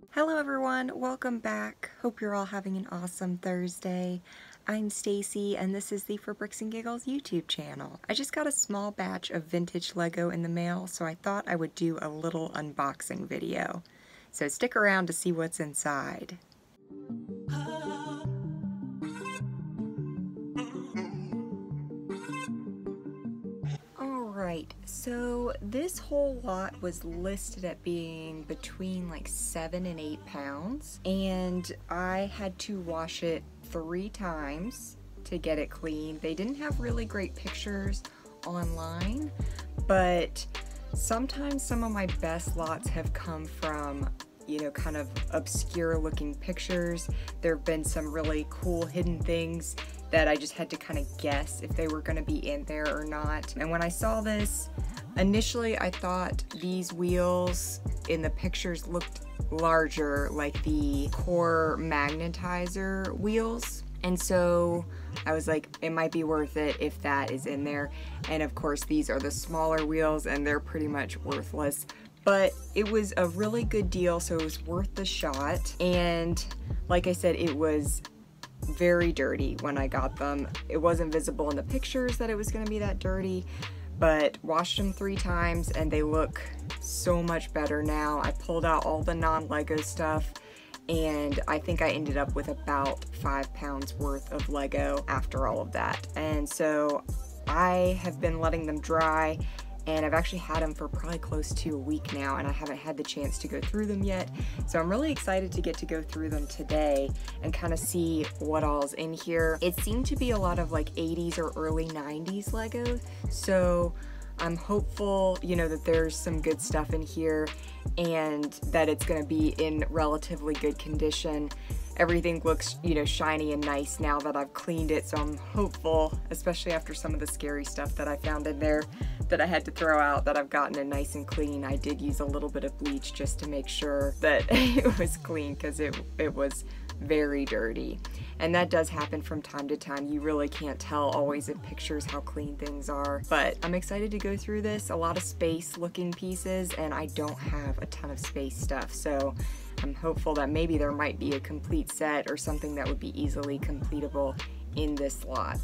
Hello everyone, welcome back. Hope you're all having an awesome Thursday. I'm Stacy and this is the For Bricks and Giggles YouTube channel. I just got a small batch of vintage Lego in the mail, so I thought I would do a little unboxing video. So stick around to see what's inside. Alright, so this whole lot was listed at being between like 7 and 8 pounds, and I had to wash it 3 times to get it clean. They didn't have really great pictures online, but sometimes some of my best lots have come from, you know, kind of obscure looking pictures. There have been some really cool hidden things that I just had to kind of guess if they were going to be in there or not. And when I saw this, initially I thought these wheels in the pictures looked larger, like the core magnetizer wheels. And so I was like, it might be worth it if that is in there. And of course these are the smaller wheels and they're pretty much worthless. But it was a really good deal, so it was worth the shot. And like I said, it was very dirty when I got them. It wasn't visible in the pictures that it was going to be that dirty, but washed them 3 times and they look so much better now. I pulled out all the non-Lego stuff and I think I ended up with about 5 pounds worth of Lego after all of that. And so I have been letting them dry, and I've actually had them for probably close to a week now, and I haven't had the chance to go through them yet. So I'm really excited to get to go through them today and kind of see what all's in here. It seemed to be a lot of like 80s or early 90s Lego, so I'm hopeful, you know, that there's some good stuff in here and that it's gonna be in relatively good condition. Everything looks, you know, shiny and nice now that I've cleaned it, so I'm hopeful, especially after some of the scary stuff that I found in there that I had to throw out, that I've gotten it nice and clean. I did use a little bit of bleach just to make sure that it was clean, because it was very dirty. And that does happen from time to time. You really can't tell always in pictures how clean things are. But I'm excited to go through this. A lot of space looking pieces, and I don't have a ton of space stuff. So I'm hopeful that maybe there might be a complete set or something that would be easily completable in this lot.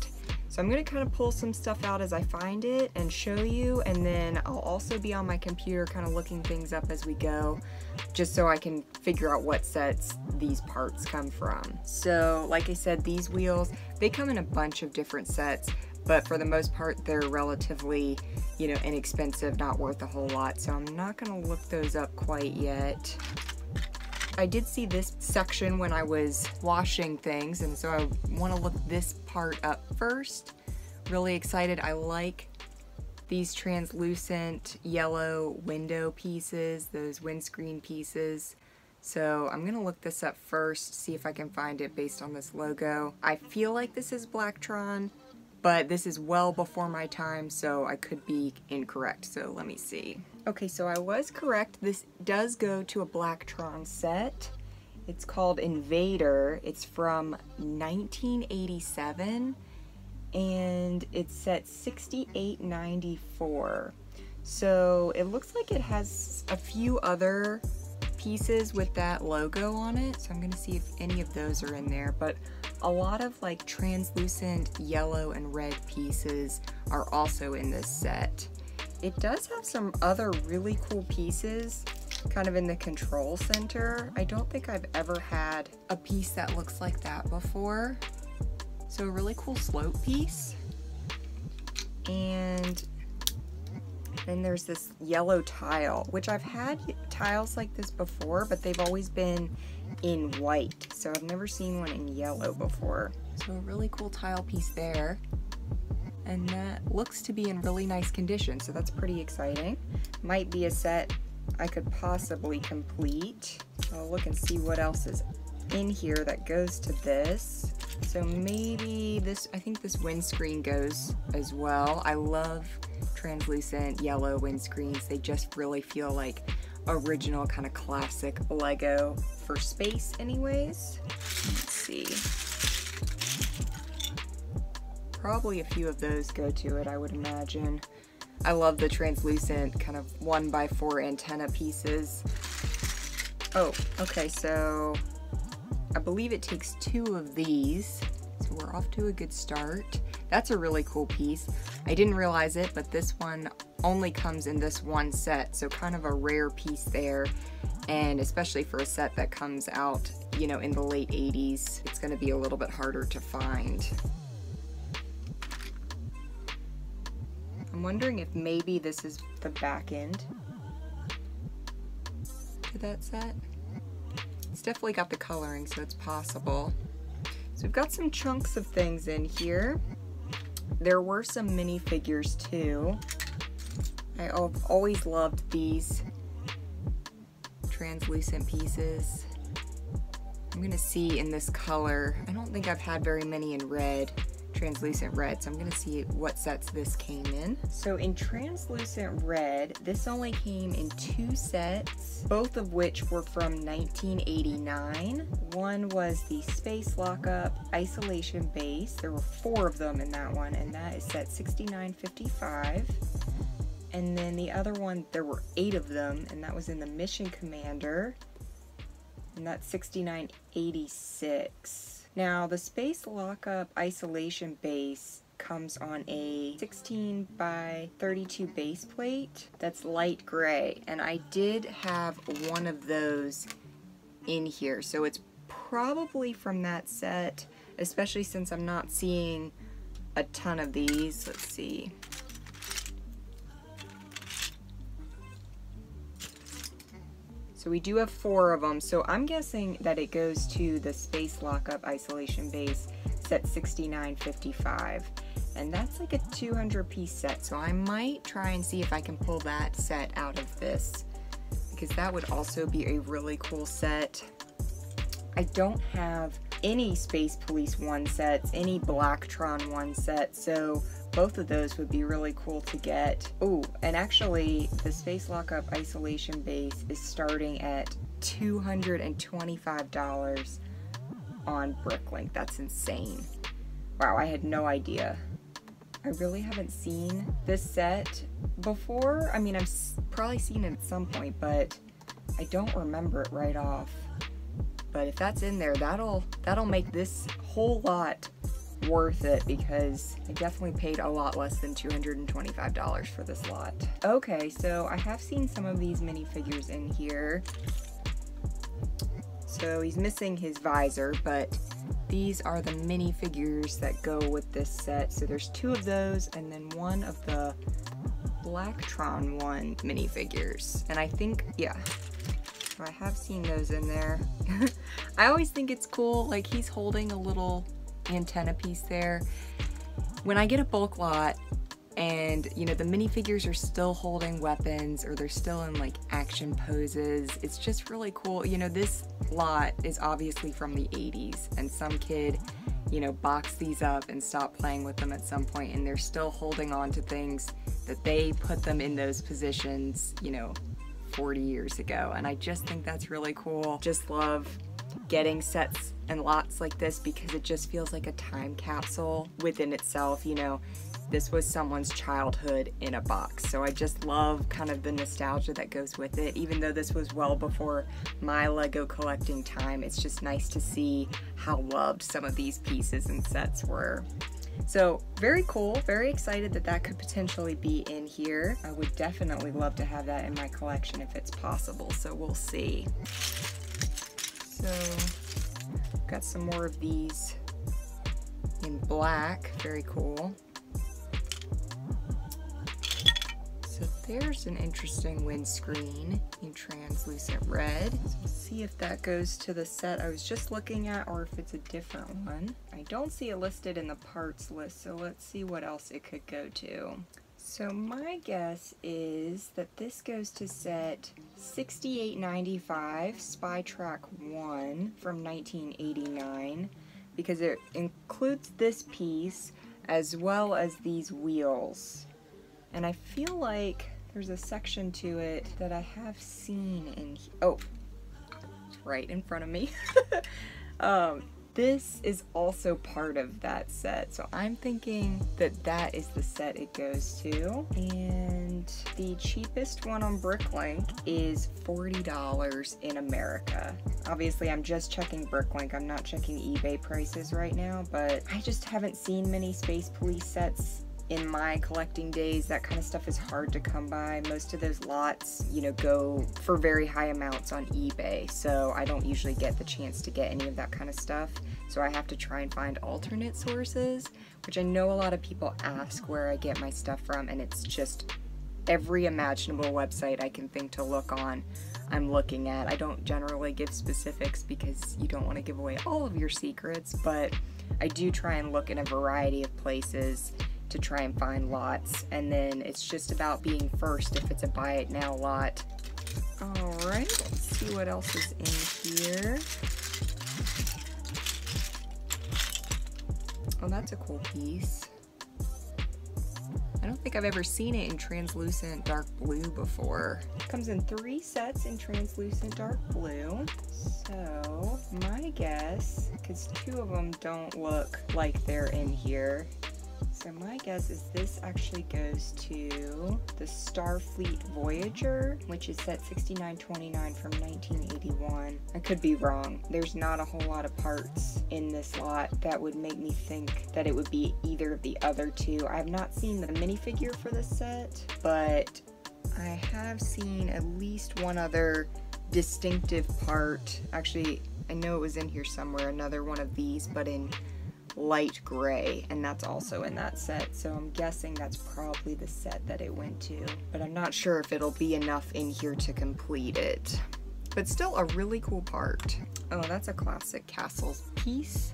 So I'm gonna kind of pull some stuff out as I find it and show you, and then I'll also be on my computer kind of looking things up as we go, just so I can figure out what sets these parts come from. So like I said, these wheels, they come in a bunch of different sets, but for the most part they're relatively, you know, inexpensive, not worth a whole lot, so I'm not gonna look those up quite yet. I did see this section when I was washing things, and so I want to look this part up first. Really excited. I like these translucent yellow window pieces, those windscreen pieces. So I'm going to look this up first, see if I can find it based on this logo. I feel like this is Blacktron, but this is well before my time, so I could be incorrect, so let me see. Okay, so I was correct. This does go to a Blacktron set. It's called Invader. It's from 1987, and it's set 6894. So it looks like it has a few other pieces with that logo on it, so I'm gonna see if any of those are in there, but a lot of like translucent yellow and red pieces are also in this set. It does have some other really cool pieces kind of in the control center. I don't think I've ever had a piece that looks like that before. So a really cool slope piece. And then there's this yellow tile, which I've had tiles like this before, but they've always been in white. So I've never seen one in yellow before. So a really cool tile piece there. And that looks to be in really nice condition, so that's pretty exciting. Might be a set I could possibly complete. I'll look and see what else is in here that goes to this. So maybe this, I think this windscreen goes as well. I love translucent yellow windscreens. They just really feel like original kind of classic Lego for space anyways. Let's see. Probably a few of those go to it, I would imagine. I love the translucent kind of 1x4 antenna pieces. Oh, okay, so I believe it takes 2 of these, so we're off to a good start. That's a really cool piece. I didn't realize it, but this one only comes in this one set, so kind of a rare piece there. And especially for a set that comes out, you know, in the late 80s, it's gonna be a little bit harder to find. I'm wondering if maybe this is the back end to that set. It's definitely got the coloring, so it's possible. So we've got some chunks of things in here. There were some minifigures too. I've always loved these translucent pieces. I'm gonna see in this color. I don't think I've had very many in red, translucent red, so I'm gonna see what sets this came in. So in translucent red, this only came in 2 sets, both of which were from 1989. One was the Space Lockup Isolation Base. There were 4 of them in that one, and that is set 6955. And then the other one, there were 8 of them, and that was in the Mission Commander, and that's 6986. Now, the Space Lockup Isolation Base comes on a 16x32 base plate that's light gray, and I did have one of those in here, so it's probably from that set, especially since I'm not seeing a ton of these. Let's see. So we do have 4 of them, so I'm guessing that it goes to the Space Lockup Isolation Base set 6955. And that's like a 200 piece set, so I might try and see if I can pull that set out of this, because that would also be a really cool set. I don't have any Space Police 1 sets, any Blacktron 1 sets, so both of those would be really cool to get. Oh, and actually the Space Lockup Isolation Base is starting at $225 on BrickLink. That's insane. Wow, I had no idea. I really haven't seen this set before. I mean, I've probably seen it at some point, but I don't remember it right off. But if that's in there, that'll make this whole lot worth it, because I definitely paid a lot less than $225 for this lot. Okay, so I have seen some of these minifigures in here. So he's missing his visor, but these are the minifigures that go with this set. So there's 2 of those, and then 1 of the Blacktron 1 minifigures. And I think, yeah, so I have seen those in there. I always think it's cool, like he's holding a little antenna piece there. When I get a bulk lot and, you know, the minifigures are still holding weapons or they're still in like action poses, it's just really cool. You know, this lot is obviously from the 80s, and some kid, you know, boxed these up and stopped playing with them at some point, and they're still holding on to things that they put them in those positions, you know, 40 years ago. And I just think that's really cool. Just love getting sets and lots like this, because it just feels like a time capsule within itself. You know, this was someone's childhood in a box, so I just love kind of the nostalgia that goes with it. Even though this was well before my Lego collecting time, it's just nice to see how loved some of these pieces and sets were. So very cool, very excited that that could potentially be in here. I would definitely love to have that in my collection if it's possible, so we'll see. So got some more of these in black, very cool. So there's an interesting windscreen in translucent red. So we'll see if that goes to the set I was just looking at, or if it's a different one. I don't see it listed in the parts list, so let's see what else it could go to. So my guess is that this goes to set 6895 Spy Track 1 from 1989, because it includes this piece as well as these wheels. And I feel like there's a section to it that I have seen in here. Oh, it's right in front of me. This is also part of that set, so I'm thinking that that is the set it goes to. And And the cheapest one on BrickLink is $40 in America. Obviously, I'm just checking BrickLink. I'm not checking eBay prices right now, but I just haven't seen many Space Police sets in my collecting days. That kind of stuff is hard to come by. Most of those lots, you know, go for very high amounts on eBay, so I don't usually get the chance to get any of that kind of stuff. So I have to try and find alternate sources, which I know a lot of people ask where I get my stuff from, and it's just every imaginable website I can think to look on, I'm looking at. I don't generally give specifics because you don't want to give away all of your secrets, but I do try and look in a variety of places to try and find lots, and then it's just about being first if it's a buy it now lot. Alright, let's see what else is in here. Oh, that's a cool piece. I don't think I've ever seen it in translucent dark blue before. It comes in 3 sets in translucent dark blue. So my guess, because 2 of them don't look like they're in here, so my guess is this actually goes to the Starfleet Voyager, which is set 6929 from 1981. I could be wrong. There's not a whole lot of parts in this lot that would make me think that it would be either of the other 2. I have not seen the minifigure for this set, but I have seen at least one other distinctive part. Actually, I know it was in here somewhere, another one of these, but in light gray, and that's also in that set, so I'm guessing that's probably the set that it went to, but I'm not sure if it'll be enough in here to complete it. But still a really cool part. Oh, that's a classic Castles piece.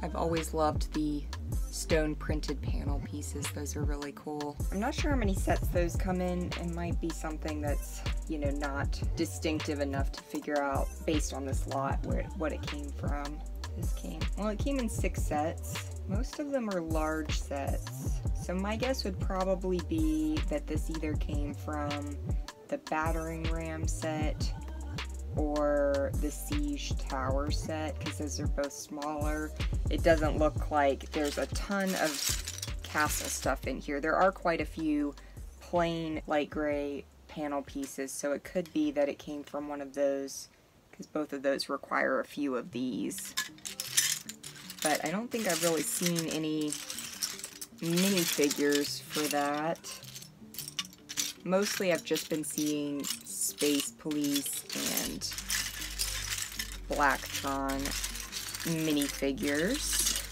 I've always loved the stone printed panel pieces. Those are really cool. I'm not sure how many sets those come in. It might be something that's, you know, not distinctive enough to figure out based on this lot what it came from. Well, it came in 6 sets. Most of them are large sets. So my guess would probably be that this either came from the battering ram set or the siege tower set, because those are both smaller. It doesn't look like there's a ton of castle stuff in here. There are quite a few plain light gray panel pieces, so it could be that it came from one of those, because both of those require a few of these. But I don't think I've really seen any minifigures for that. Mostly I've just been seeing Space Police and Blacktron minifigures.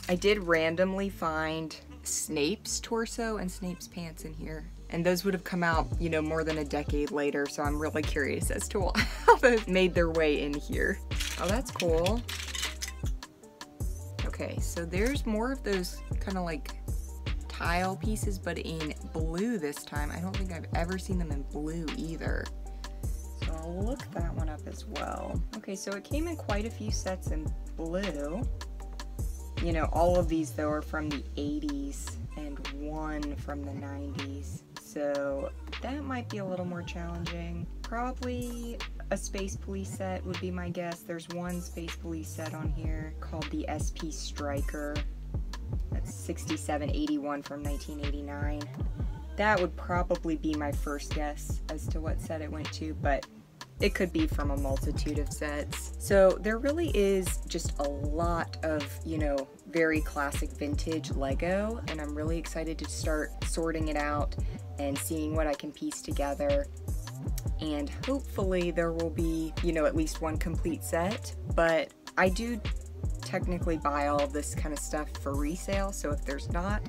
I did randomly find Snape's torso and Snape's pants in here, and those would have come out, you know, more than a decade later, so I'm really curious as to how those made their way in here. Oh, that's cool. Okay, so there's more of those kind of like tile pieces, but in blue this time. I don't think I've ever seen them in blue either. So I'll look that one up as well. Okay, so it came in quite a few sets in blue. You know, all of these though are from the 80s and one from the 90s. So that might be a little more challenging. Probably a Space Police set would be my guess. There's one Space Police set on here called the SP Striker. That's 6781 from 1989. That would probably be my first guess as to what set it went to, but it could be from a multitude of sets. So there really is just a lot of, you know, very classic vintage Lego, and I'm really excited to start sorting it out and seeing what I can piece together. And hopefully there will be, you know, at least one complete set, but I do technically buy all of this kind of stuff for resale, so if there's not,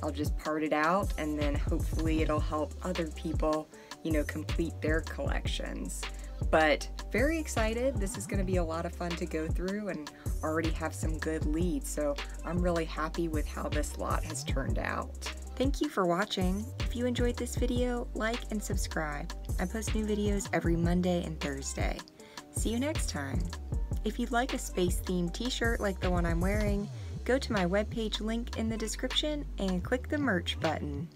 I'll just part it out, and then hopefully it'll help other people, you know, complete their collections. But very excited. This is going to be a lot of fun to go through and already have some good leads, so I'm really happy with how this lot has turned out. Thank you for watching. If you enjoyed this video, like and subscribe. I post new videos every Monday and Thursday. See you next time. If you'd like a space-themed t-shirt like the one I'm wearing, go to my webpage link in the description and click the merch button.